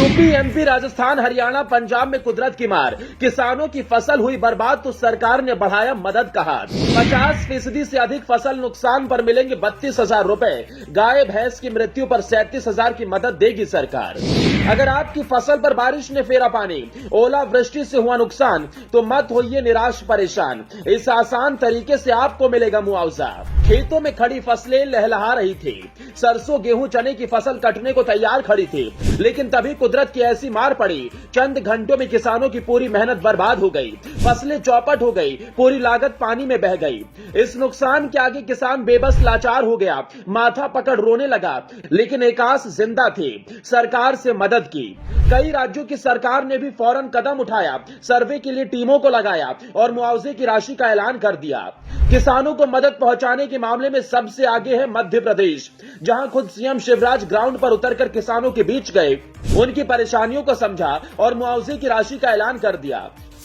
UP, MP, Rajasthan, Haryana, Punjab में कुदरत की मार, किसानों की फसल हुई बर्बाद तो सरकार ने बढ़ाया मदद का हाथ। 50% से अधिक फसल नुकसान पर मिलेंगे 32,000 रुपए। गाय भैंस की मृत्यु पर 37,000 की मदद देगी सरकार। अगर आपकी फसल पर बारिश ने फेरा पानी, ओला वृष्टि से हुआ नुकसान, तो मत होइए निराश परेशान। इस आसान तरीके से आपको मिलेगा मुआवजा। खेतों में खड़ी फसलें लहलहा रही थी, सरसों, गेहूं, चने की फसल कटने को तैयार खड़ी थी, लेकिन तभी कुदरत की ऐसी मार पड़ी, चंद घंटों में किसानों की पूरी मेहनत बर्बाद हो गई, फसलें चौपट हो गई, पूरी लागत पानी में बह गई। इस नुकसान के आगे किसान बेबस लाचार हो गया, माथा पकड़ रोने लगा, लेकिन एक आस जिंदा थी, सरकार से मदद की। कई राज्यों की सरकार ने भी फौरन कदम उठाया, सर्वे के लिए टीमों को लगाया और मुआवजे की राशि का ऐलान कर दिया। किसानों को मदद पहुंचाने के मामले में सबसे आगे है मध्य प्रदेश, जहां खुद सीएम शिवराज ग्राउंड पर उतरकर किसानों के बीच गए, उनकी परेशानियों को समझा और मुआवजे की राशि का ऐलान कर दिया।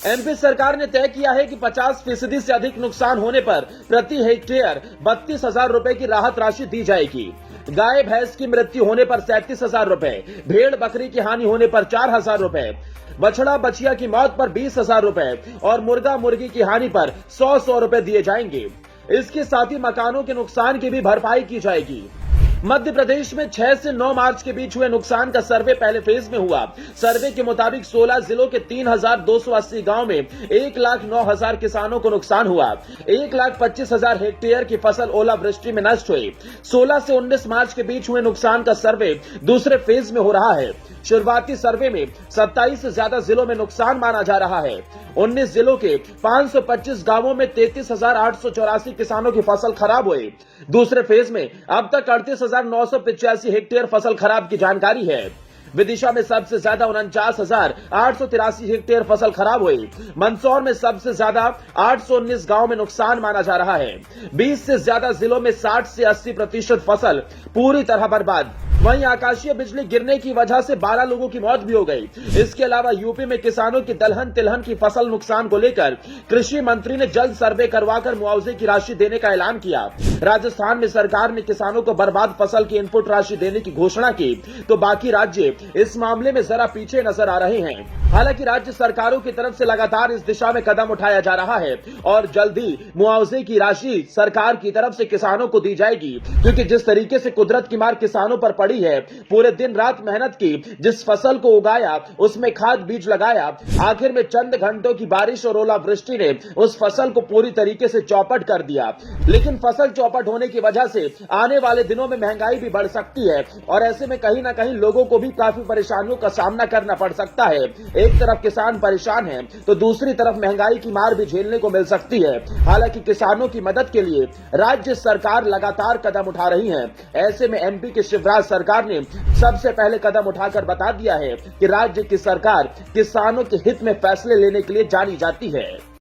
एमपी सरकार ने तय किया है कि 50% से अधिक नुकसान होने पर प्रति हेक्टेयर 32,000 रुपए की राहत राशि दी जाएगी। गाय भैंस की मृत्यु होने पर 37,000 रुपए, भेड़ बकरी की हानि होने पर 4,000 रुपए, बछड़ा बछिया की मौत पर 20,000 रुपए और मुर्गा मुर्गी की हानि पर 100 रुपए दिए जाएंगे। इसके साथ ही मकानों के नुकसान की भी भरपाई की जाएगी। मध्य प्रदेश में 6 से 9 मार्च के बीच हुए नुकसान का सर्वे पहले फेज में हुआ। सर्वे के मुताबिक 16 जिलों के 3,280 गांव में 1,09,000 किसानों को नुकसान हुआ। 1,25,000 हेक्टेयर की फसल ओलावृष्टि में नष्ट हुई। 16 से 19 मार्च के बीच हुए नुकसान का सर्वे दूसरे फेज में हो रहा है। शुरुआती सर्वे में 27 से ज्यादा जिलों में नुकसान माना जा रहा है। 19 जिलों के 525 गांवों में 33,884 किसानों की फसल खराब हुई। दूसरे फेज में अब तक 38,985 हेक्टेयर फसल खराब की जानकारी है। विदिशा में सबसे ज्यादा 49,883 हेक्टेयर फसल खराब हुई। मंदसौर में सबसे ज्यादा 819 गांव में नुकसान माना जा रहा है। 20 से ज्यादा जिलों में 60 से 80% फसल पूरी तरह बर्बाद। वहीं आकाशीय बिजली गिरने की वजह से 12 लोगों की मौत भी हो गई। इसके अलावा यूपी में किसानों की दलहन तिलहन की फसल नुकसान को लेकर कृषि मंत्री ने जल्द सर्वे करवाकर मुआवजे की राशि देने का ऐलान किया। राजस्थान में सरकार ने किसानों को बर्बाद फसल की इनपुट राशि देने की घोषणा की, तो बाकी राज्य इस मामले में जरा पीछे नजर आ रहे हैं। हालांकि राज्य सरकारों की तरफ से लगातार इस दिशा में कदम उठाया जा रहा है और जल्दी मुआवजे की राशि सरकार की तरफ से किसानों को दी जाएगी, क्योंकि जिस तरीके से कुदरत की मार किसानों पर पड़ी है, पूरे दिन रात मेहनत की, जिस फसल को उगाया उसमें खाद बीज लगाया, आखिर में चंद घंटों की बारिश और ओलावृष्टि ने उस फसल को पूरी तरीके से चौपट कर दिया। लेकिन फसल चौपट होने की वजह से आने वाले दिनों में महंगाई भी बढ़ सकती है और ऐसे में कहीं ना कहीं लोगों को भी काफी परेशानियों का सामना करना पड़ सकता है। एक तरफ किसान परेशान है तो दूसरी तरफ महंगाई की मार भी झेलने को मिल सकती है। हालांकि किसानों की मदद के लिए राज्य सरकार लगातार कदम उठा रही है। ऐसे में एमपी की शिवराज सरकार ने सबसे पहले कदम उठाकर बता दिया है कि राज्य की सरकार किसानों के हित में फैसले लेने के लिए जानी जाती है।